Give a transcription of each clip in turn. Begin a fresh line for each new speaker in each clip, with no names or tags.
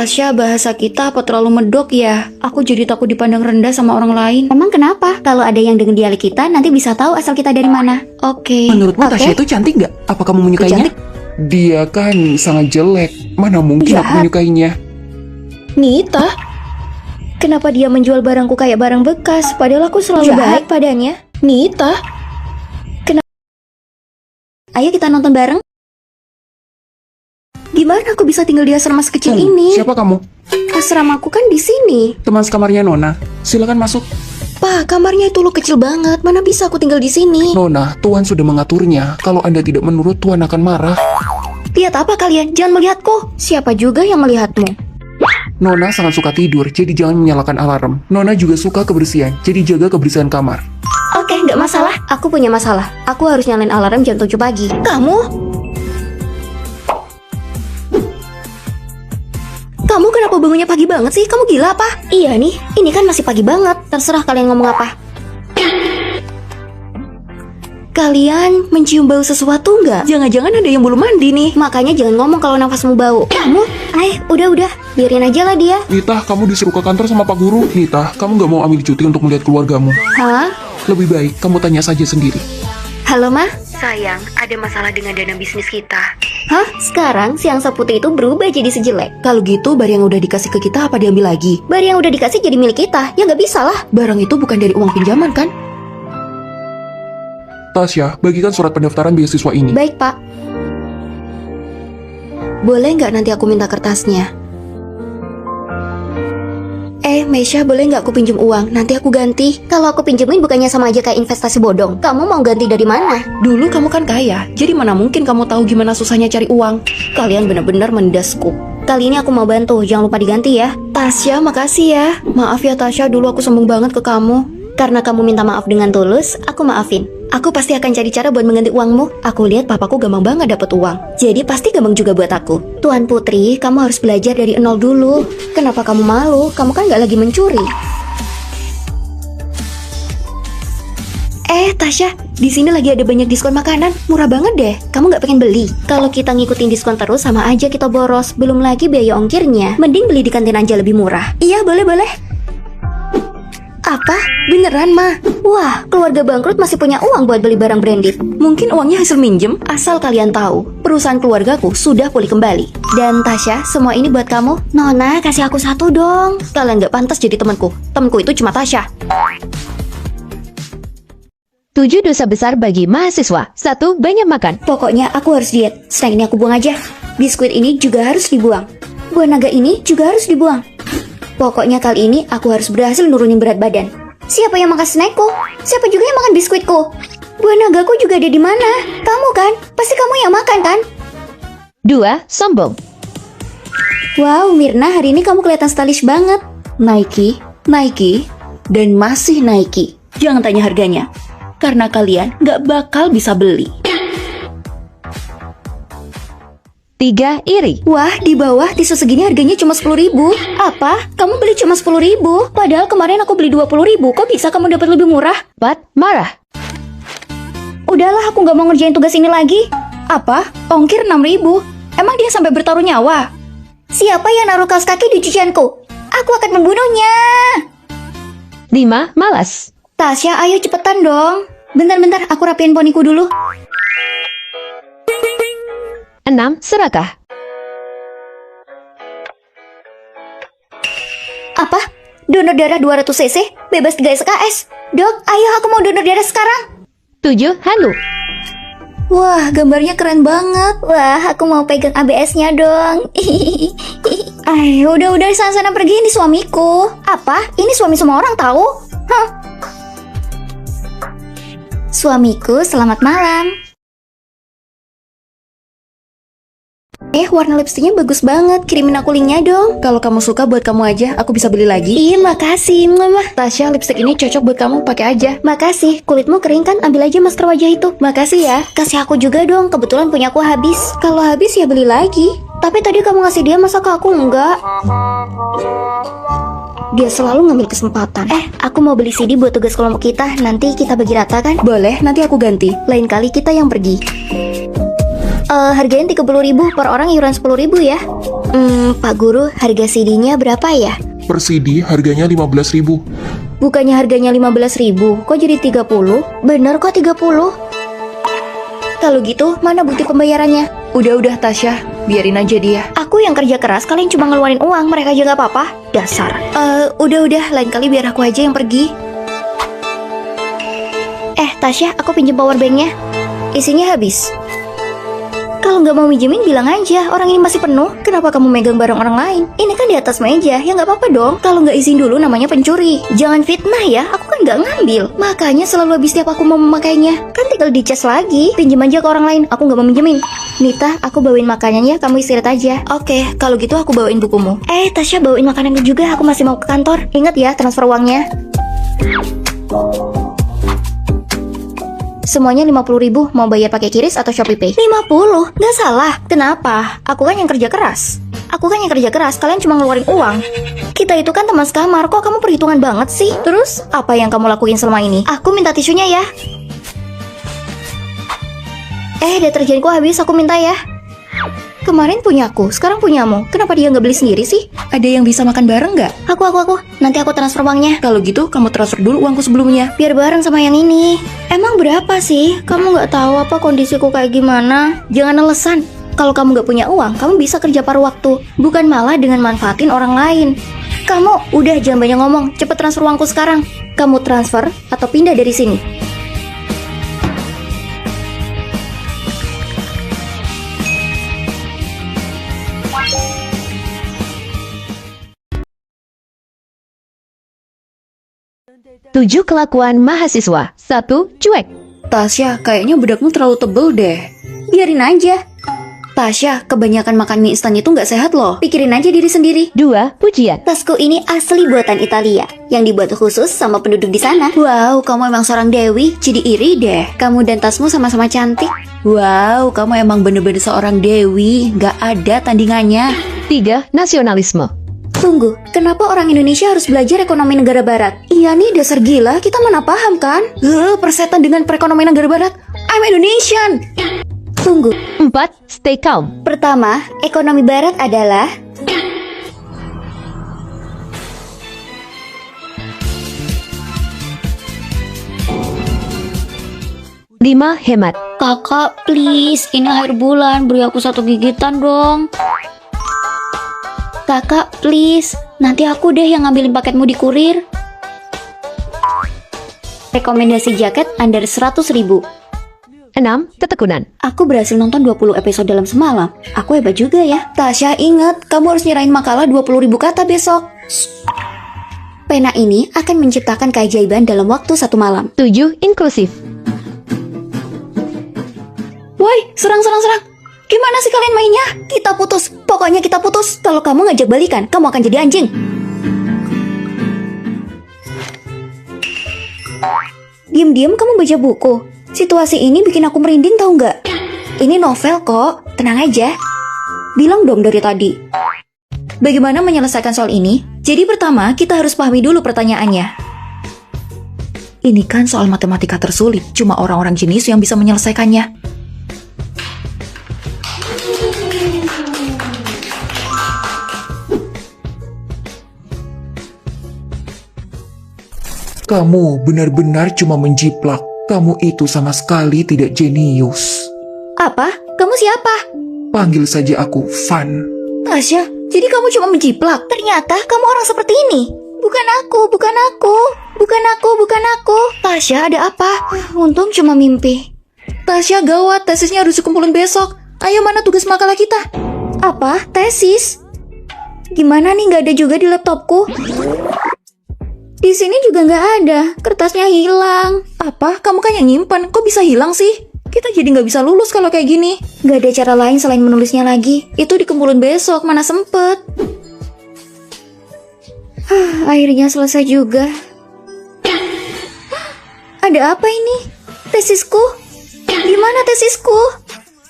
Tasya, bahasa kita apa terlalu medok ya? Aku jadi takut dipandang rendah sama orang lain.
Emang kenapa? Kalau ada yang dengan dialek kita, nanti bisa tahu asal kita dari mana.
Oke.
Menurutmu
Oke.
Tasya itu cantik nggak? Apa kamu menyukainya?
Cantik.
Dia kan sangat jelek. Mana mungkin aku
Jahat.
menyukainya.
Nita, kenapa dia menjual barangku kayak barang bekas? Padahal aku selalu
Jahat.
baik padanya. Nita,
Ayo kita nonton bareng.
gimana aku bisa tinggal di asrama sekecil
Tunggu,
ini?
siapa kamu?
Asramaku kan di sini.
Teman sekamarnya Nona. Silakan masuk.
Pak, kamarnya itu lo kecil banget. Mana bisa aku tinggal di sini?
Nona, Tuan sudah mengaturnya. Kalau Anda tidak menurut, Tuan akan marah.
Lihat apa kalian? Jangan melihatku. Siapa juga yang melihatmu?
Nona sangat suka tidur, jadi jangan menyalakan alarm. Nona juga suka kebersihan, jadi jaga kebersihan kamar.
Oke, nggak masalah. Aku punya masalah. Aku harus nyalain alarm jam 7 pagi. Kamu? Kamu kenapa bangunnya pagi banget sih? Kamu gila apa? Iya nih, ini kan masih pagi banget. Terserah kalian ngomong apa. Kalian mencium bau sesuatu nggak? Jangan-jangan ada yang belum mandi nih. Makanya jangan ngomong kalau nafasmu bau. Kamu? Udah. Biarin aja lah dia.
Nita, kamu disuruh ke kantor sama Pak Guru. Nita, kamu nggak mau ambil cuti untuk melihat keluargamu.
Hah?
Lebih baik kamu tanya saja sendiri.
Halo, Ma? Sayang, ada masalah dengan dana bisnis kita. Hah? Sekarang si angsa putih itu berubah jadi sejelek. Kalau gitu, barang yang udah dikasih ke kita apa diambil lagi? Barang yang udah dikasih jadi milik kita. Ya nggak bisa lah. Barang itu bukan dari uang pinjaman, kan?
Tasya, bagikan surat pendaftaran beasiswa ini.
Baik, Pak. Boleh nggak nanti aku minta kertasnya? Mesya, boleh nggak aku pinjem uang? Nanti aku ganti. Kalau aku pinjemin bukannya sama aja kayak investasi bodong. Kamu mau ganti dari mana? Dulu kamu kan kaya, jadi mana mungkin kamu tahu gimana susahnya cari uang. Kalian benar-benar mendasku. Kali ini aku mau bantu, jangan lupa diganti ya. Tasya, makasih ya. Maaf ya Tasya, dulu aku sombong banget ke kamu. Karena kamu minta maaf dengan tulus, aku maafin. Aku pasti akan cari cara buat mengganti uangmu. Aku lihat papaku gampang banget dapat uang. Jadi pasti gampang juga buat aku. Tuan Putri, kamu harus belajar dari nol dulu. Kenapa kamu malu? Kamu kan nggak lagi mencuri. Tasya, di sini lagi ada banyak diskon makanan. Murah banget deh. Kamu nggak pengen beli? Kalau kita ngikutin diskon terus, sama aja kita boros. Belum lagi biaya ongkirnya. Mending beli di kantin aja lebih murah. Iya, boleh. Apa? Beneran, Ma? Wah, keluarga bangkrut masih punya uang buat beli barang branded. Mungkin uangnya hasil minjem. Asal kalian tahu, perusahaan keluargaku sudah pulih kembali. Dan Tasya, semua ini buat kamu. Nona, kasih aku satu dong. Kalian nggak pantas jadi temanku. Temanku itu cuma Tasya.
7 dosa besar bagi mahasiswa. 1. Banyak makan.
Pokoknya aku harus diet. Snack ini aku buang aja. Biskuit ini juga harus dibuang. Buah naga ini juga harus dibuang. Pokoknya kali ini aku harus berhasil nurunin berat badan. Siapa yang makan snackku? Siapa juga yang makan biskuitku? Buah nagaku juga ada di mana? Kamu kan? Pasti kamu yang makan kan?
2. Sombong.
Wow, Mirna, hari ini kamu kelihatan stylish banget. Nike, dan masih Nike. Jangan tanya harganya, karena kalian nggak bakal bisa beli.
3. Iri.
Wah, di bawah tisu segini harganya cuma 10.000. Apa? Kamu beli cuma 10.000? Padahal kemarin aku beli 20.000. Kok bisa kamu dapat lebih murah?
4. Marah.
Udahlah, aku nggak mau ngerjain tugas ini lagi. Apa? Ongkir 6.000? Emang dia sampai bertaruh nyawa? Siapa yang naruh kaos kaki di cucianku? Aku akan membunuhnya.
5. Malas.
Tasya, ayo cepetan dong. Bentar, aku rapiin poniku dulu.
6. Serakah.
Apa? Donor darah 200 cc? Bebas 3 SKS? Dok, ayo aku mau donor darah sekarang.
7. Halu.
Wah, gambarnya keren banget. Wah, aku mau pegang ABS-nya dong. Ayo, udah sana pergi, ini suamiku. Apa? Ini suami semua orang tahu? Hah? Suamiku, selamat malam. Warna lipstiknya bagus banget. Kirimin aku linknya dong. Kalau kamu suka buat kamu aja, aku bisa beli lagi. Iya, makasih, Mama. Tasya, lipstik ini cocok buat kamu, pakai aja. Makasih. Kulitmu kering kan? Ambil aja masker wajah itu. Makasih ya. Kasih aku juga dong. Kebetulan punya aku habis. Kalau habis ya beli lagi. Tapi tadi kamu ngasih dia, masa ke aku enggak? Dia selalu ngambil kesempatan. Aku mau beli CD buat tugas kelompok kita. Nanti kita bagi rata kan? Boleh, nanti aku ganti. Lain kali kita yang pergi. Harganya 30.000, per orang iuran 10.000 ya. Pak Guru, harga CD-nya berapa ya?
Per CD harganya 15.000.
Bukannya harganya 15.000, kok jadi 30? Bener kok 30. Kalau gitu, mana bukti pembayarannya?
Udah Tasya, biarin aja dia.
Aku yang kerja keras, kalian cuma ngeluarin uang, mereka aja nggak apa-apa. Dasar. Udah, lain kali biar aku aja yang pergi. Tasya, aku pinjem powerbanknya. Isinya habis. Kalau nggak mau minjemin bilang aja, orang ini masih penuh. Kenapa kamu megang barang orang lain? Ini kan di atas meja, ya nggak apa-apa dong. Kalau nggak izin dulu namanya pencuri. Jangan fitnah ya, aku kan nggak ngambil. Makanya selalu habis tiap aku mau memakainya. Kan tinggal dicas lagi. Pinjem aja ke orang lain, aku nggak mau minjemin. Nita, aku bawain makanannya, kamu istirahat aja. Oke, kalau gitu aku bawain bukumu. Tasya bawain makanannya juga, aku masih mau ke kantor. Ingat ya, transfer uangnya. Semuanya 50.000, mau bayar pakai QRIS atau ShopeePay? 50? Nggak salah. Kenapa? Aku kan yang kerja keras. Kalian cuma ngeluarin uang. Kita itu kan teman sekamar, kok kamu perhitungan banget sih? Terus, apa yang kamu lakuin selama ini? Aku minta tisunya ya. Deterjenku habis, aku minta ya. Kemarin punya aku, sekarang punyamu. Kenapa dia nggak beli sendiri sih?
Ada yang bisa makan bareng nggak?
Aku. Nanti aku transfer uangnya.
Kalau gitu, kamu transfer dulu uangku sebelumnya.
Biar bareng sama yang ini. Emang berapa sih? Kamu nggak tahu apa kondisiku kayak gimana? Jangan alasan. Kalau kamu nggak punya uang, kamu bisa kerja paruh waktu. Bukan malah dengan manfaatin orang lain. Kamu udah jangan banyak ngomong. Cepet transfer uangku sekarang. Kamu transfer atau pindah dari sini.
Tujuh kelakuan mahasiswa. 1. Cuek.
Tasya, kayaknya bedakmu terlalu tebel deh. Biarin aja. Tasya, kebanyakan makan mie instan itu nggak sehat loh. Pikirin aja diri sendiri.
2. Pujian.
Tasku ini asli buatan Italia, yang dibuat khusus sama penduduk di sana.
Wow, kamu emang seorang dewi. Jadi iri deh. Kamu dan tasmu sama-sama cantik. Wow, kamu emang bener-bener seorang dewi. Nggak ada tandingannya.
3. Nasionalisme.
Tunggu, kenapa orang Indonesia harus belajar ekonomi negara barat? Iya nih, dasar gila, kita mana paham kan?
Persetan dengan perekonomian negara barat. I'm Indonesian.
Tunggu,
4. Stay calm.
pertama, ekonomi barat adalah
5. Hemat.
Kakak, please, ini akhir bulan, beri aku 1 gigitan dong. Kakak, please, nanti aku deh yang ngambilin paketmu di kurir. Rekomendasi jaket under 100.000.
6. Ketekunan.
Aku berhasil nonton 20 episode dalam semalam. Aku hebat juga ya.
Tasya, ingat, kamu harus nyerahin makalah 20.000 kata besok.
Pena ini akan menciptakan keajaiban dalam waktu 1 malam.
7. Inklusif.
Woi, serang. Gimana sih kalian mainnya?
Kita putus, pokoknya kita putus. Kalau kamu ngajak balikan, kamu akan jadi anjing. Diam-diam kamu baca buku. Situasi ini bikin aku merinding tau nggak? Ini novel kok, tenang aja. Bilang dong dari tadi.
Bagaimana menyelesaikan soal ini? Jadi pertama, kita harus pahami dulu pertanyaannya. Ini kan soal matematika tersulit, cuma orang-orang jenius yang bisa menyelesaikannya.
Kamu benar-benar cuma menjiplak. Kamu itu sama sekali tidak jenius.
Apa? Kamu siapa?
Panggil saja aku Van.
Tasya, jadi kamu cuma menjiplak. Ternyata kamu orang seperti ini. Bukan aku. Tasya, ada apa? Untung cuma mimpi.
Tasya, gawat, tesisnya harus dikumpulin besok. Ayo, mana tugas makalah kita?
Apa? Tesis? Gimana nih, nggak ada juga di laptopku? Di sini juga nggak ada, kertasnya hilang.
Apa? Kamu kan yang nyimpan, kok bisa hilang sih? Kita jadi nggak bisa lulus kalau kayak gini.
Nggak ada cara lain selain menulisnya lagi.
Itu dikumpulin besok, mana sempet.
Akhirnya selesai juga. Ada apa ini? Tesisku? Gimana tesisku?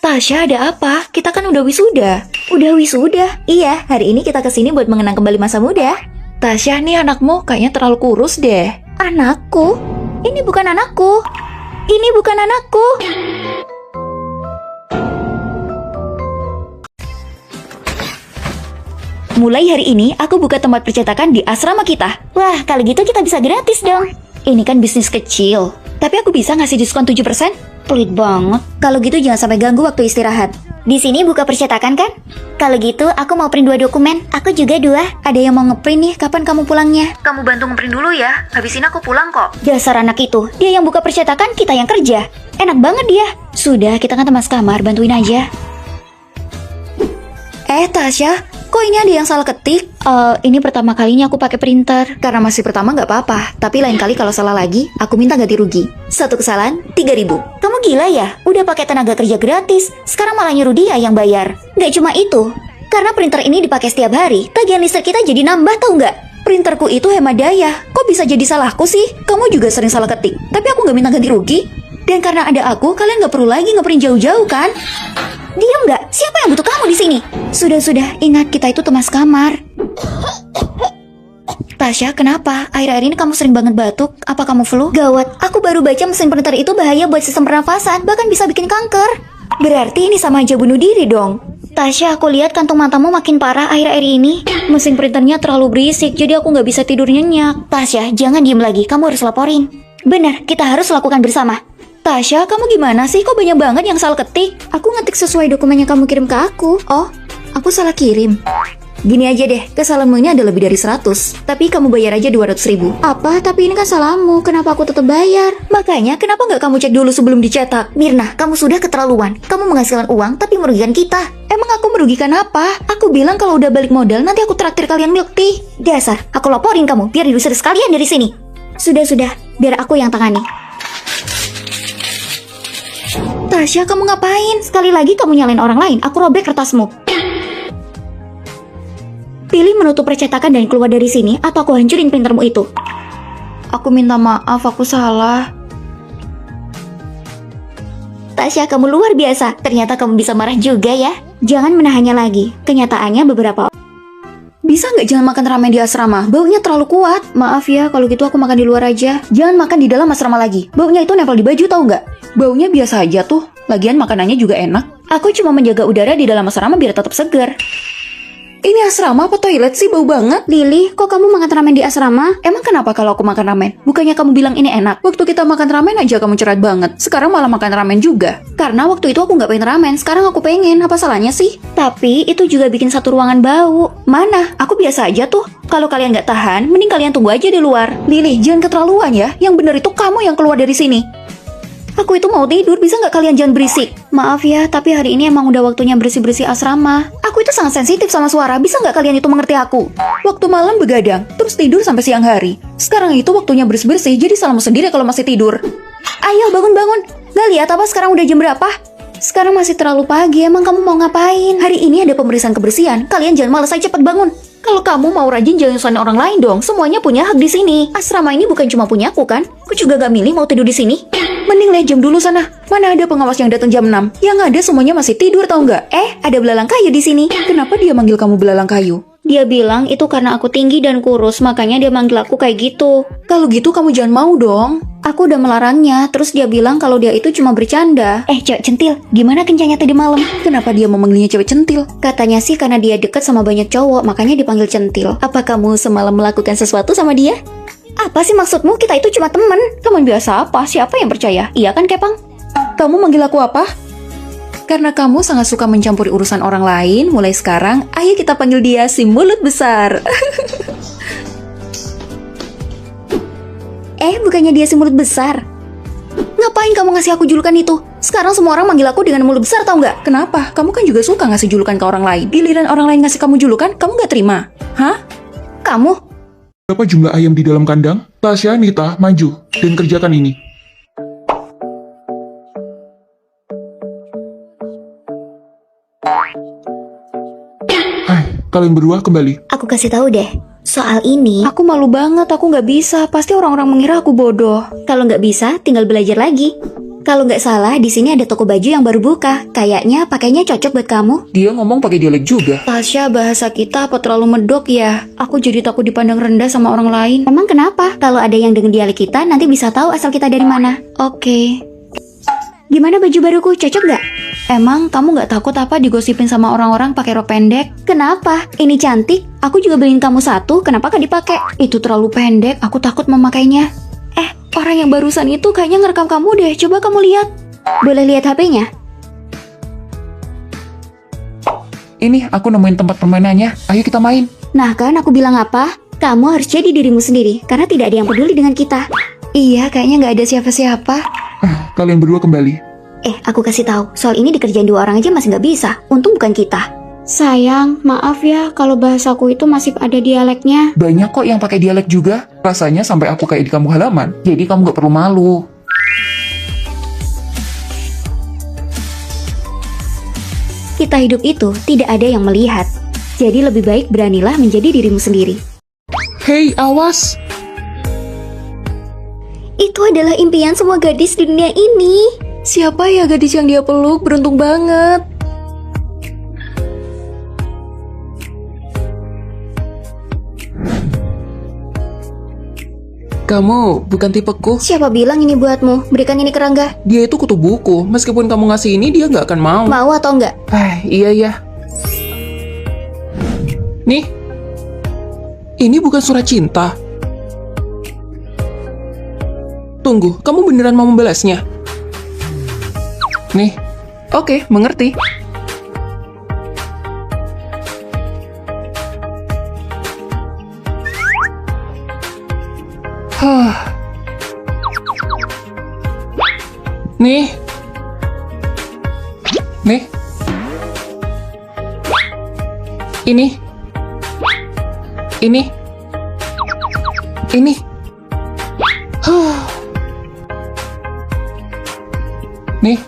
Tasya, ada apa? Kita kan udah wisuda.
Udah wisuda? Iya, hari ini kita kesini buat mengenang kembali masa muda.
Tasya, nih anakmu kayaknya terlalu kurus deh.
Anakku? Ini bukan anakku.
Mulai hari ini, aku buka tempat percetakan di asrama kita. Wah, kalau gitu kita bisa gratis dong. Ini kan bisnis kecil. Tapi aku bisa ngasih diskon 7%? Pelit banget. Kalau gitu jangan sampai ganggu waktu istirahat. Di sini buka percetakan kan? Kalau gitu aku mau print 2 dokumen. Aku juga 2. Ada yang mau ngeprint nih, kapan kamu pulangnya? Kamu bantu ngeprint dulu ya, habis ini aku pulang kok. Dasar anak itu, dia yang buka percetakan, kita yang kerja. Enak banget dia. Sudah, kita kan teman sekamar, bantuin aja. Tasya, kok ini ada yang salah ketik? Ini pertama kalinya aku pakai printer. Karena masih pertama nggak apa-apa, tapi lain kali kalau salah lagi, aku minta ganti rugi. Satu kesalahan, 3.000. Kamu gila ya? Udah pakai tenaga kerja gratis, sekarang malah nyuruh dia yang bayar. Nggak cuma itu, karena printer ini dipakai setiap hari, tagihan listrik kita jadi nambah tau nggak? Printerku itu hemat daya, kok bisa jadi salahku sih? Kamu juga sering salah ketik, tapi aku nggak minta ganti rugi. Dan karena ada aku, kalian nggak perlu lagi ngeprint jauh-jauh kan? Diam nggak? Siapa yang butuh kamu di sini? Sudah, ingat kita itu teman sekamar. Tasya, kenapa? Akhir-akhir ini kamu sering banget batuk. Apa kamu flu? Gawat, aku baru baca mesin printer itu bahaya buat sistem pernafasan, bahkan bisa bikin kanker. Berarti ini sama aja bunuh diri dong. Tasya, aku lihat kantung matamu makin parah akhir-akhir ini. Mesin printernya terlalu berisik, jadi aku nggak bisa tidur nyenyak. Tasya, jangan diem lagi, kamu harus laporin. Benar, kita harus lakukan bersama. Tasya, kamu gimana sih? Kok banyak banget yang salah ketik? Aku ngetik sesuai dokumen yang kamu kirim ke aku. Oh, aku salah kirim. Gini aja deh, kesalahanmu ini ada lebih dari 100. Tapi kamu bayar aja 200.000. Apa? Tapi ini kan salahmu. Kenapa aku tetap bayar? Makanya, kenapa nggak kamu cek dulu sebelum dicetak? Mirna, kamu sudah keterlaluan. Kamu menghasilkan uang, tapi merugikan kita. Emang aku merugikan apa? Aku bilang kalau udah balik modal, nanti aku traktir kalian milk tea. Dasar, aku laporin kamu, biar diusir sekalian dari sini. Sudah, biar aku yang tangani. Tasya, kamu ngapain? Sekali lagi kamu nyalain orang lain, aku robek kertasmu. Pilih menutup percetakan dan keluar dari sini, atau aku hancurin printermu itu. Aku minta maaf, aku salah. Tasya, kamu luar biasa. Ternyata kamu bisa marah juga ya. Jangan menahannya lagi. Kenyataannya beberapa Bisa nggak jangan makan ramen di asrama? Baunya terlalu kuat. Maaf ya, kalau gitu aku makan di luar aja. Jangan makan di dalam asrama lagi. Baunya itu nempel di baju, tau nggak? Baunya biasa aja tuh. Lagian makanannya juga enak. Aku cuma menjaga udara di dalam asrama biar tetap segar. Ini asrama apa toilet sih? Bau banget. Lili, kok kamu makan ramen di asrama? Emang kenapa kalau aku makan ramen? Bukannya kamu bilang ini enak? Waktu kita makan ramen aja kamu cerewet banget. Sekarang malah makan ramen juga. Karena waktu itu aku nggak pengen ramen. Sekarang aku pengen. Apa salahnya sih? Tapi itu juga bikin satu ruangan bau. Mana? Aku biasa aja tuh. Kalau kalian nggak tahan, mending kalian tunggu aja di luar. Lili, jangan keterlaluan ya. Yang bener itu kamu yang keluar dari sini. Aku itu mau tidur, bisa nggak kalian jangan berisik? Maaf ya, tapi hari ini emang udah waktunya bersih-bersih asrama. Aku itu sangat sensitif sama suara, bisa nggak kalian itu mengerti aku? Waktu malam begadang, terus tidur sampai siang hari. Sekarang itu waktunya bersih-bersih, jadi salahmu sendiri kalau masih tidur. Ayo bangun-bangun, nggak lihat apa sekarang udah jam berapa? Sekarang masih terlalu pagi, emang kamu mau ngapain? Hari ini ada pemeriksaan kebersihan, kalian jangan malas aja cepet bangun. Kalau kamu mau rajin jangan nyusahin orang lain dong, semuanya punya hak di sini. Asrama ini bukan cuma punya aku kan? Aku juga gak milih mau tidur di sini. Mending lihat jam dulu sana. Mana ada pengawas yang datang jam 6? Yang ada semuanya masih tidur tau nggak? Ada belalang kayu di sini. Kenapa dia manggil kamu belalang kayu? Dia bilang itu karena aku tinggi dan kurus, makanya dia manggil aku kayak gitu. Kalau gitu kamu jangan mau dong. Aku udah melarangnya, terus dia bilang kalau dia itu cuma bercanda. Cewek centil, gimana kencangnya tadi malam? Kenapa dia mau manggilnya cewek centil? Katanya sih karena dia deket sama banyak cowok, makanya dipanggil centil. Apa kamu semalam melakukan sesuatu sama dia? Apa sih maksudmu? Kita itu cuma temen. Teman biasa apa? Siapa yang percaya? Iya kan, Kepang? Kamu manggil aku apa? Karena kamu sangat suka mencampuri urusan orang lain, mulai sekarang, ayo kita panggil dia si mulut besar. Bukannya dia si mulut besar. Ngapain kamu ngasih aku julukan itu? Sekarang semua orang manggil aku dengan mulut besar, tau nggak? Kenapa? Kamu kan juga suka ngasih julukan ke orang lain. Giliran orang lain ngasih kamu julukan, kamu nggak terima? Hah? Kamu?
Berapa jumlah ayam di dalam kandang? Tasya, Nita, maju dan kerjakan ini. Hai, kalian berdua kembali.
Aku kasih tahu deh. Soal ini, aku malu banget, aku nggak bisa. Pasti orang-orang mengira aku bodoh. Kalau nggak bisa, tinggal belajar lagi. Kalau nggak salah, di sini ada toko baju yang baru buka. Kayaknya pakainya cocok buat kamu.
Dia ngomong pakai dialek juga.
Tasya, bahasa kita apa terlalu medok ya? Aku jadi takut dipandang rendah sama orang lain. Emang kenapa? Kalau ada yang dengan dialek kita, nanti bisa tahu asal kita dari mana. Oke. Gimana baju baruku? Cocok nggak? Emang kamu nggak takut apa digosipin sama orang-orang pakai rok pendek? Kenapa? Ini cantik. Aku juga beliin kamu satu. Kenapa gak dipakai? Itu terlalu pendek. Aku takut memakainya. Orang yang barusan itu kayaknya ngerekam kamu deh. Coba kamu lihat. Boleh lihat HP-nya?
Ini aku nemuin tempat permainannya. Ayo kita main.
Nah kan aku bilang apa? Kamu harus jadi dirimu sendiri. Karena tidak ada yang peduli dengan kita.
Iya, kayaknya nggak ada siapa-siapa.
Kalian berdua kembali.
Aku kasih tahu. Soal ini dikerjain 2 orang aja masih nggak bisa. Untung bukan kita. Sayang, maaf ya kalau bahasaku itu masih ada dialeknya.
Banyak kok yang pakai dialek juga. Rasanya sampai aku kayak di kampung halaman. Jadi kamu gak perlu malu.
Kita hidup itu tidak ada yang melihat. Jadi lebih baik beranilah menjadi dirimu sendiri.
Hei, awas!
Itu adalah impian semua gadis di dunia ini.
Siapa ya gadis yang dia peluk? Beruntung banget.
Kamu bukan tipeku.
Siapa bilang ini buatmu? Berikan ini ke Rangga.
Dia itu kutu buku. Meskipun kamu ngasih ini, dia nggak akan mau.
Mau atau enggak?
Iya ya. Nih. Ini bukan surat cinta. Tunggu, kamu beneran mau membalasnya? Nih. Oke, mengerti. Nih. Nih. Ini. Ini. Ini. Nih.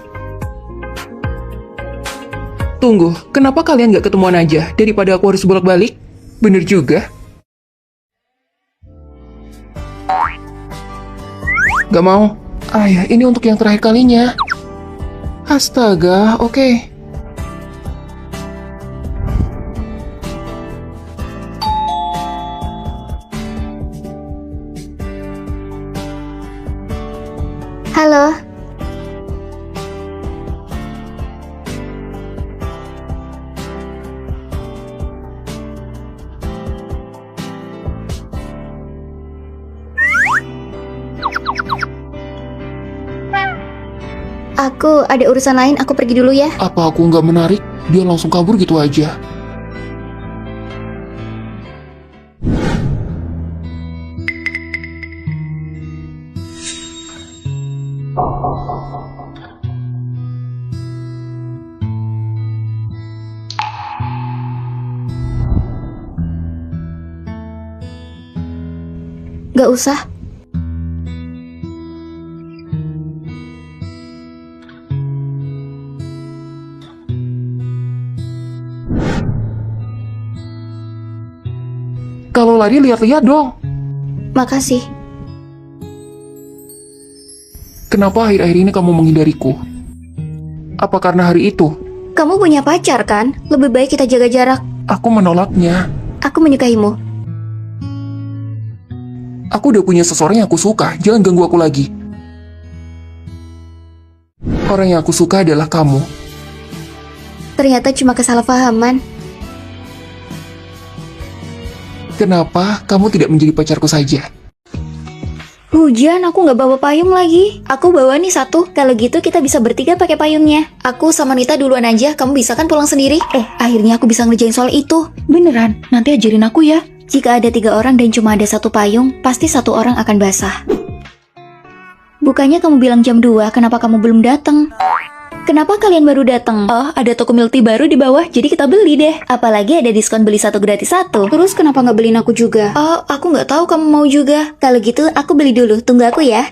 Tunggu, kenapa kalian gak ketemuan aja daripada aku harus bolak-balik? Bener juga. Gak mau. Ya, ini untuk yang terakhir kalinya. Astaga, oke.
Halo. Aku ada urusan lain, aku pergi dulu ya.
Apa aku nggak menarik? Dia langsung kabur gitu aja.
Gak usah.
Kalau lari lihat-lihat dong.
Makasih.
Kenapa akhir-akhir ini kamu menghindariku? Apa karena hari itu?
Kamu punya pacar kan? Lebih baik kita jaga jarak.
Aku menolaknya.
Aku menyukaimu.
Aku udah punya seseorang yang aku suka. Jangan ganggu aku lagi. Orang yang aku suka adalah kamu.
Ternyata cuma kesalahpahaman.
Kenapa kamu tidak menjadi pacarku saja?
Hujan, aku nggak bawa payung lagi. Aku bawa nih satu. Kalau gitu kita bisa bertiga pakai payungnya.
Aku sama Nita duluan aja, kamu bisa kan pulang sendiri?
Akhirnya aku bisa ngerjain soal itu.
Beneran? Nanti ajarin aku ya.
Jika ada 3 orang dan cuma ada 1 payung, pasti 1 orang akan basah. Bukannya kamu bilang jam 2, kenapa kamu belum datang? Kenapa kalian baru datang?
Oh, ada toko milk tea baru di bawah, jadi kita beli deh.
Apalagi ada diskon beli 1 gratis 1. Terus kenapa nggak beliin aku juga?
Oh, aku nggak tahu kamu mau juga.
Kalau gitu aku beli dulu, tunggu aku ya.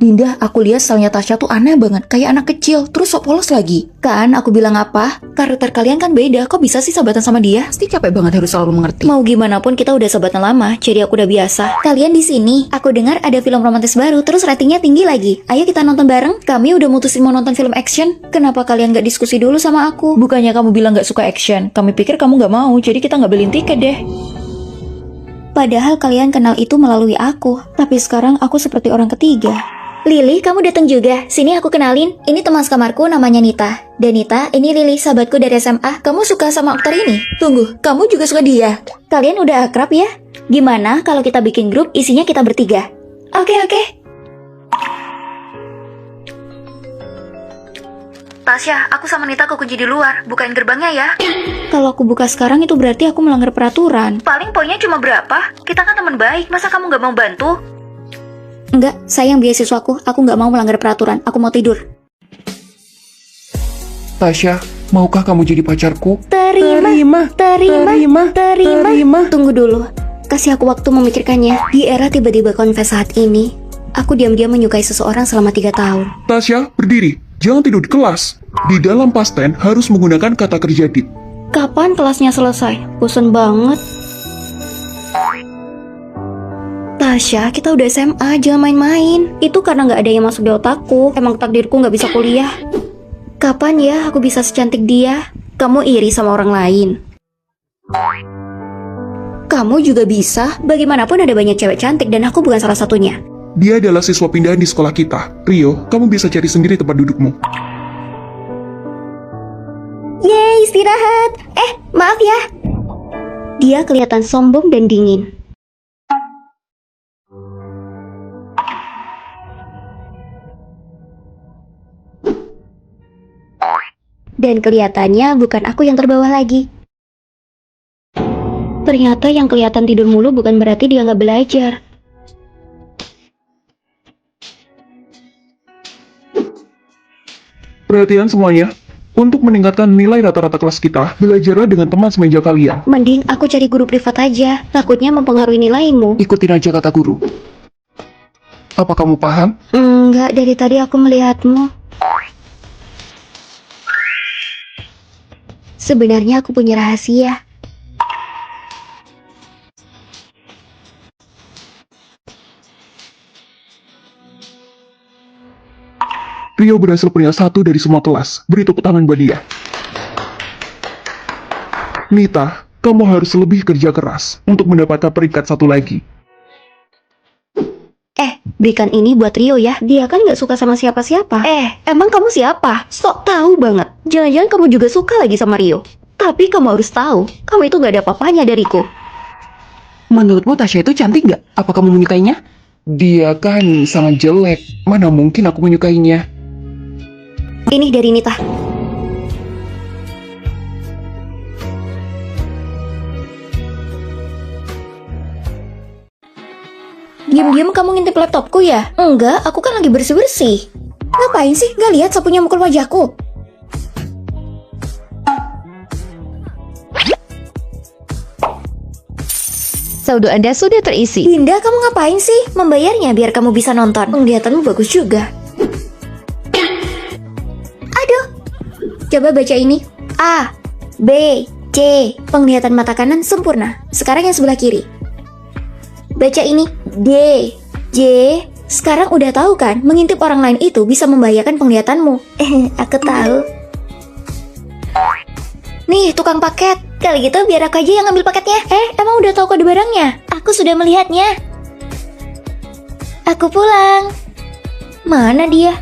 Dinda, aku lihat stylenya Tasya tuh aneh banget, kayak anak kecil, terus sok polos lagi. Kan, aku bilang apa? Karakter kalian kan beda, kok bisa sih sahabatan sama dia? Pasti capek banget harus selalu mengerti.
Mau gimana pun kita udah sahabatan lama, jadi aku udah biasa. Kalian di sini, aku dengar ada film romantis baru, terus ratingnya tinggi lagi. Ayo kita nonton bareng. Kami udah mutusin mau nonton film action. Kenapa kalian gak diskusi dulu sama aku?
Bukannya kamu bilang gak suka action, kami pikir kamu gak mau, jadi kita gak beliin tiket deh.
Padahal kalian kenal itu melalui aku. Tapi sekarang aku seperti orang ketiga. Lily, kamu datang juga. Sini aku kenalin. Ini teman sekamarku namanya Nita. Dan Nita, ini Lily, sahabatku dari SMA. Kamu suka sama aktor ini? Tunggu, kamu juga suka dia? Kalian udah akrab ya? Gimana kalau kita bikin grup isinya kita bertiga? Oke. Tasya, aku sama Nita kekunci di luar. Bukain gerbangnya ya. Kalau aku buka sekarang itu berarti aku melanggar peraturan. Paling poinnya cuma berapa? Kita kan teman baik, masa kamu nggak mau bantu? Enggak, sayang beasiswaku. Aku nggak mau melanggar peraturan. Aku mau tidur.
Tasya, maukah kamu jadi pacarku?
Terima. Tunggu dulu. Kasih aku waktu memikirkannya. Di era tiba-tiba confess saat ini, aku diam-diam menyukai seseorang selama 3 tahun.
Tasya, berdiri. Jangan tidur di kelas. Di dalam past tense harus menggunakan kata kerja did.
Kapan kelasnya selesai? Bosan banget. Tasya, kita udah SMA, jangan main-main. Itu karena nggak ada yang masuk di otakku. Emang takdirku nggak bisa kuliah. Kapan ya aku bisa secantik dia? Kamu iri sama orang lain. Kamu juga bisa. Bagaimanapun ada banyak cewek cantik dan aku bukan salah satunya.
Dia adalah siswa pindahan di sekolah kita. Rio, kamu bisa cari sendiri tempat dudukmu.
Yeay, istirahat. Maaf ya. Dia kelihatan sombong dan dingin. Dan kelihatannya bukan aku yang terbawa lagi. Ternyata yang kelihatan tidur mulu bukan berarti dia nggak belajar.
Perhatian semuanya. Untuk meningkatkan nilai rata-rata kelas kita, belajarlah dengan teman semeja kalian.
Mending aku cari guru privat aja. Takutnya mempengaruhi nilaimu.
Ikutin aja kata guru.
Apa kamu paham?
Enggak, dari tadi aku melihatmu. Sebenarnya aku punya rahasia.
Rio berhasil punya 1 dari semua kelas. Beri tepuk tangan buat dia. Nita, kamu harus lebih kerja keras untuk mendapatkan peringkat 1 lagi.
Berikan ini buat Rio ya. Dia kan gak suka sama siapa-siapa. Emang kamu siapa? Sok tahu banget. Jangan-jangan kamu juga suka lagi sama Rio. Tapi kamu harus tahu, kamu itu gak ada apa-apanya dariku.
Menurutmu Tasya itu cantik nggak? Apa kamu menyukainya?
Dia kan sangat jelek. Mana mungkin aku menyukainya?
Ini dari Nita. Diam-diam kamu ngintip laptopku ya? Enggak, aku kan lagi bersih-bersih. Ngapain sih? Gak lihat sapunya mukul wajahku?
Saldo Anda sudah terisi.
Dinda, kamu ngapain sih? Membayarnya biar kamu bisa nonton. Penglihatanmu bagus juga. Aduh. Coba baca ini. A, B, C. Penglihatan mata kanan sempurna. Sekarang yang sebelah kiri. Baca ini. D, J. Sekarang udah tahu kan, mengintip orang lain itu bisa membahayakan penglihatanmu. Aku tahu. Nih, tukang paket. Kali gitu biar aku aja yang ngambil paketnya. Emang udah tahu kode barangnya? Aku sudah melihatnya. Aku pulang. Mana dia?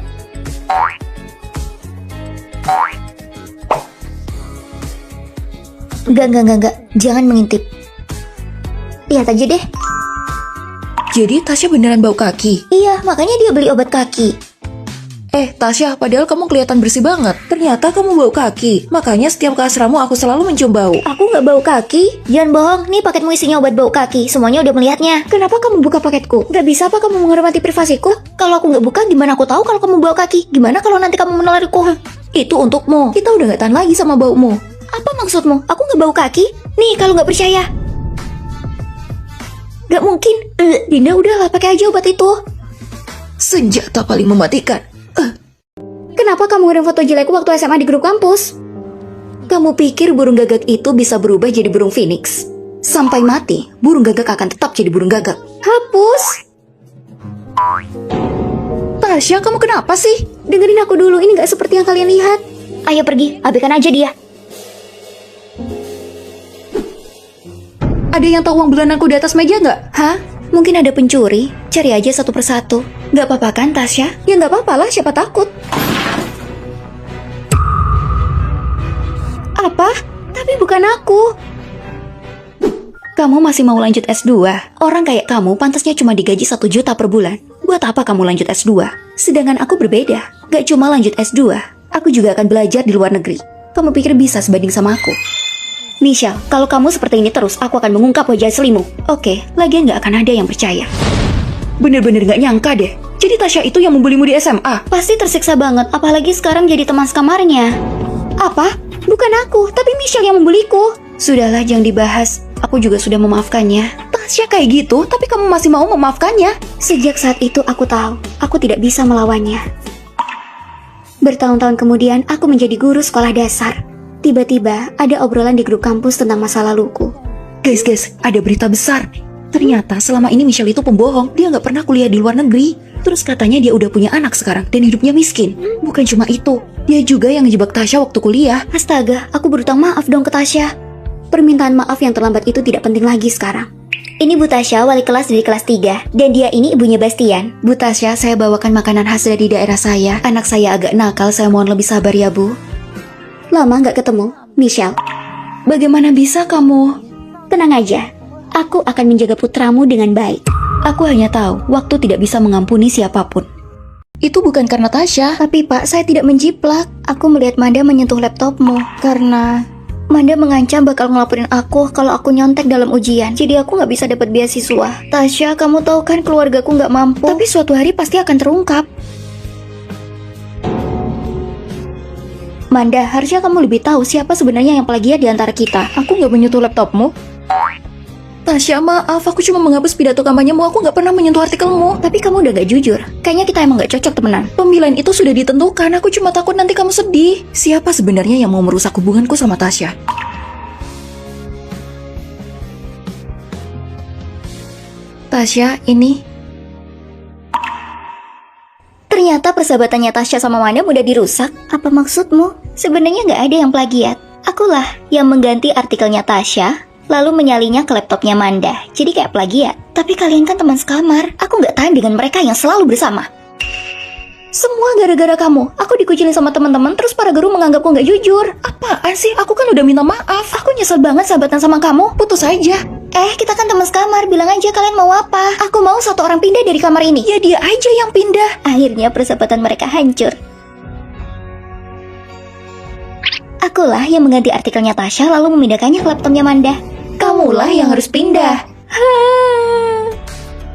Enggak. Jangan mengintip. Lihat aja deh.
Jadi Tasya beneran bau kaki?
Iya, makanya dia beli obat kaki.
Tasya, padahal kamu kelihatan bersih banget. Ternyata kamu bau kaki. Makanya setiap ke asramu aku selalu mencium bau.
Aku nggak bau kaki. Jangan bohong, nih paketmu isinya obat bau kaki. Semuanya udah melihatnya. Kenapa kamu buka paketku? Gak bisa apa kamu menghormati privasiku? Kalau aku nggak buka, gimana aku tahu kalau kamu bau kaki? Gimana kalau nanti kamu menulariku?
Itu untukmu. Kita udah gak tahan lagi sama baumu.
Apa maksudmu? Aku nggak bau kaki? Nih, kalau nggak percaya. Gak mungkin. Dinda, udahlah pakai aja obat itu.
Senjata paling mematikan.
Kenapa kamu ngirim foto jelekku waktu SMA di grup kampus?
Kamu pikir burung gagak itu bisa berubah jadi burung phoenix? Sampai mati, burung gagak akan tetap jadi burung gagak.
Hapus.
Tasya, kamu kenapa sih?
Dengerin aku dulu, ini gak seperti yang kalian lihat. Ayo pergi, abaikan aja dia.
Ada yang tahu uang bulananku di atas meja nggak?
Hah? Mungkin ada pencuri? Cari aja satu persatu. Nggak apa-apa kan, Tasya?
Ya nggak apa-apa lah, siapa takut.
Apa? Tapi bukan aku. Kamu masih mau lanjut S2? Orang kayak kamu pantasnya cuma digaji 1 juta per bulan. Buat apa kamu lanjut S2? Sedangkan aku berbeda. Gak cuma lanjut S2, aku juga akan belajar di luar negeri. Kamu pikir bisa sebanding sama aku? Michelle, kalau kamu seperti ini terus, aku akan mengungkap wajah aslimu. Oke, lagian gak akan ada yang percaya.
Bener-bener gak nyangka deh. Jadi Tasya itu yang membulimu di SMA?
Pasti tersiksa banget, apalagi sekarang jadi teman sekamarnya. Apa? Bukan aku, tapi Michelle yang membuliku. Sudahlah, jangan dibahas. Aku juga sudah memaafkannya.
Tasya kayak gitu, tapi kamu masih mau memaafkannya?
Sejak saat itu aku tahu, aku tidak bisa melawannya. Bertahun-tahun kemudian, aku menjadi guru sekolah dasar. Tiba-tiba, ada obrolan di grup kampus tentang masa laluku.
Guys, ada berita besar. Ternyata selama ini Michelle itu pembohong. Dia nggak pernah kuliah di luar negeri. Terus katanya dia udah punya anak sekarang dan hidupnya miskin. Bukan cuma itu, dia juga yang ngejebak Tasya waktu kuliah.
Astaga, aku berutang maaf dong ke Tasya. Permintaan maaf yang terlambat itu tidak penting lagi sekarang. Ini Bu Tasya, wali kelas dari kelas 3. Dan dia ini ibunya Bastian.
Bu Tasya, saya bawakan makanan khas dari daerah saya. Anak saya agak nakal, saya mohon lebih sabar ya Bu.
Lama nggak ketemu, Michelle.
Bagaimana bisa kamu?
Tenang aja, aku akan menjaga putramu dengan baik.
Aku hanya tahu, waktu tidak bisa mengampuni siapapun. Itu bukan karena Tasya.
Tapi Pak, saya tidak menjiplak. Aku melihat Manda menyentuh laptopmu. Karena Manda mengancam bakal ngelaporin aku kalau aku nyontek dalam ujian. Jadi aku nggak bisa dapat beasiswa. Tasya, kamu tahu kan keluargaku nggak mampu.
Tapi suatu hari pasti akan terungkap.
Manda, harusnya kamu lebih tahu siapa sebenarnya yang plagiat di antara kita.
Aku nggak menyentuh laptopmu. Tasya, maaf, aku cuma menghapus pidato kampanyemu. Aku nggak pernah menyentuh artikelmu.
Tapi kamu udah gak jujur. Kayaknya kita emang gak cocok temenan.
Pemilihan itu sudah ditentukan. Aku cuma takut nanti kamu sedih. Siapa sebenarnya yang mau merusak hubunganku sama Tasya? Tasya, ini.
Ternyata persahabatannya Tasya sama Manda mudah dirusak. Apa maksudmu? Sebenarnya gak ada yang plagiat. Akulah yang mengganti artikelnya Tasya, lalu menyalinya ke laptopnya Manda. Jadi kayak plagiat. Tapi kalian kan teman sekamar. Aku gak tahan dengan mereka yang selalu bersama. Semua gara-gara kamu. Aku dikucilin sama teman-teman, terus para guru menganggapku gak jujur.
Apaan sih? Aku kan udah minta maaf.
Aku nyesel banget sahabatan sama kamu.
Putus aja.
Kita kan teman sekamar. Bilang aja kalian mau apa. Aku mau satu orang pindah dari kamar ini.
Ya dia aja yang pindah.
Akhirnya persahabatan mereka hancur. Akulah yang mengganti artikelnya Tasya lalu memindahkannya ke laptopnya Manda.
Kamulah yang harus pindah.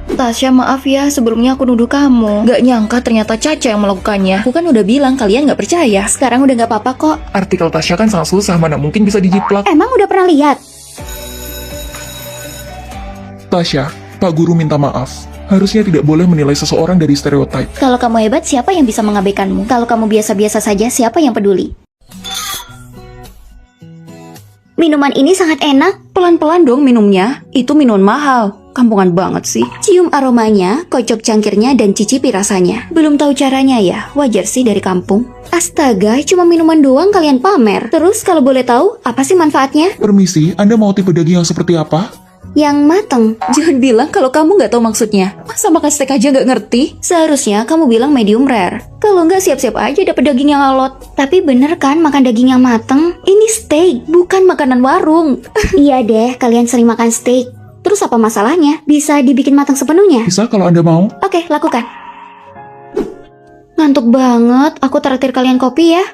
Tasya, maaf ya, sebelumnya aku nuduh kamu. Gak nyangka ternyata Caca yang melakukannya. Aku kan udah bilang kalian gak percaya.
Sekarang udah gak apa-apa kok.
Artikel Tasya kan sangat susah, mana mungkin bisa dijiplak.
Emang udah pernah lihat?
Tasya, Pak Guru minta maaf. Harusnya tidak boleh menilai seseorang dari stereotip.
Kalau kamu hebat, siapa yang bisa mengabaikanmu? Kalau kamu biasa-biasa saja, siapa yang peduli? Minuman ini sangat enak.
Pelan-pelan dong minumnya. Itu minuman mahal. Kampungan banget sih.
Cium aromanya, kocok cangkirnya, dan cicipi rasanya. Belum tahu caranya ya? Wajar sih dari kampung. Astaga, cuma minuman doang kalian pamer. Terus kalau boleh tahu, apa sih manfaatnya?
Permisi, Anda mau tipe daging yang seperti apa?
Yang mateng.
Jangan bilang kalau kamu gak tahu maksudnya. Masa makan steak aja gak ngerti?
Seharusnya kamu bilang medium rare. Kalau nggak siap-siap aja dapet daging yang alot. Tapi bener kan makan daging yang mateng? Ini steak, bukan makanan warung. Iya deh, kalian sering makan steak. Terus apa masalahnya? Bisa dibikin matang sepenuhnya?
Bisa kalau Anda mau.
Oke, lakukan. Ngantuk banget, aku traktir kalian kopi ya.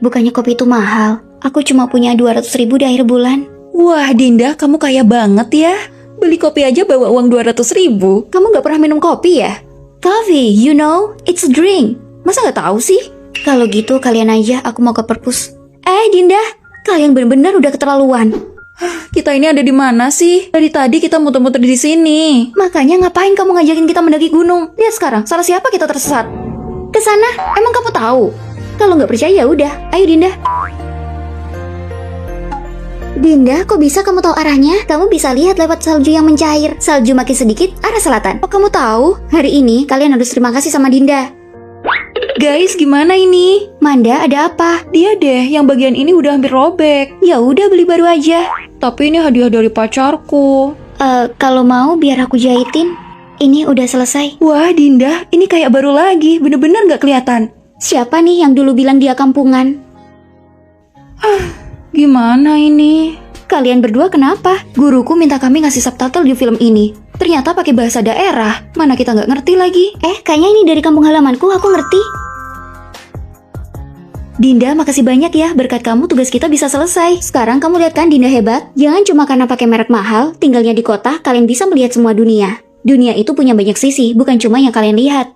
Bukannya kopi itu mahal. Aku cuma punya 200.000 di akhir bulan.
Wah, Dinda, kamu kaya banget ya. Beli kopi aja bawa uang 200.000.
Kamu gak pernah minum kopi ya? Coffee, you know, it's a drink. Masa gak tahu sih? Kalau gitu kalian aja, aku mau ke perpus. Dinda, kalian bener-bener udah keterlaluan.
Kita ini ada di mana sih? Dari tadi kita muter-muter di sini.
Makanya ngapain kamu ngajakin kita mendaki gunung? Lihat sekarang, salah siapa kita tersesat? Ke sana, emang kamu tahu? Kalau nggak percaya udah, ayo Dinda. Dinda, kok bisa kamu tahu arahnya? Kamu bisa lihat lewat salju yang mencair. Salju makin sedikit, arah selatan. Oh, kamu tahu? Hari ini kalian harus terima kasih sama Dinda. Guys, gimana ini? Manda, ada apa? Dia deh, yang bagian ini udah hampir robek. Ya udah beli baru aja.
Tapi ini hadiah dari pacarku.
Kalau mau biar aku jahitin. Ini udah selesai.
Wah, Dinda, ini kayak baru lagi. Bener-bener gak kelihatan.
Siapa nih yang dulu bilang dia kampungan?
Gimana ini?
Kalian berdua kenapa?
Guruku minta kami ngasih subtitle di film ini. Ternyata pakai bahasa daerah. Mana kita nggak ngerti lagi.
Kayaknya ini dari kampung halamanku, aku ngerti.
Dinda, makasih banyak ya. Berkat kamu tugas kita bisa selesai.
Sekarang kamu lihat kan Dinda hebat? Jangan cuma karena pakai merek mahal, tinggalnya di kota, kalian bisa melihat semua dunia. Dunia itu punya banyak sisi, bukan cuma yang kalian lihat.